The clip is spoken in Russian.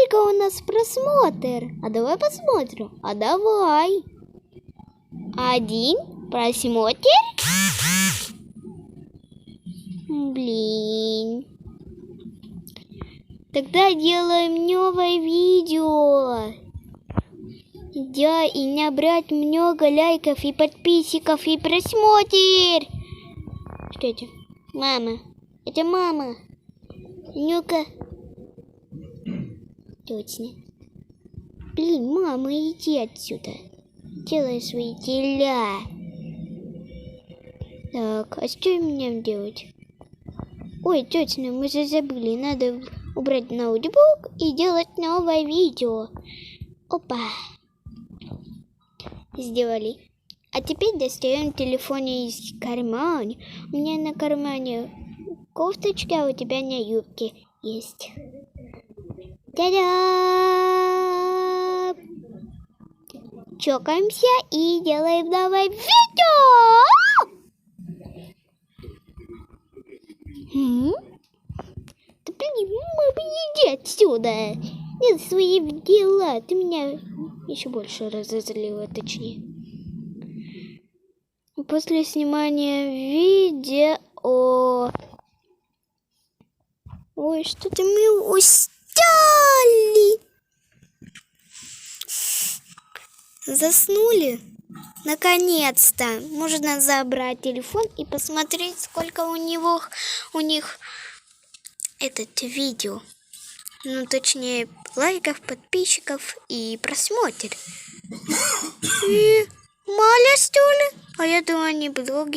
сколько у нас просмотр? А давай посмотрим. А давай. 1 просмотр? Блин. Тогда делаем новое видео. Да, и набрать много лайков и подписчиков и просмотр. Что это? Мама. Это мама. Ну-ка. Точно. Блин, мама, иди отсюда. Делай свои дела. Так, а что мне делать? Ой, точно, мы же забыли. Надо убрать ноутбук и делать новое видео. Опа. Сделали. А теперь достаем телефон из кармана. У меня на кармане кофточка, а у тебя на юбке есть. Та-да! Чокаемся и делаем новое видео! Да блин, мама, иди отсюда! Нет, свои дела. Ты меня еще больше разозлила, точнее. После снимания видео... Ой, что-то мы устали. Заснули? Наконец-то. Можно забрать телефон и посмотреть, сколько у них этот видео. Ну, точнее, лайков, подписчиков и просмотр. И мало, что ли? А я думаю, они блоги.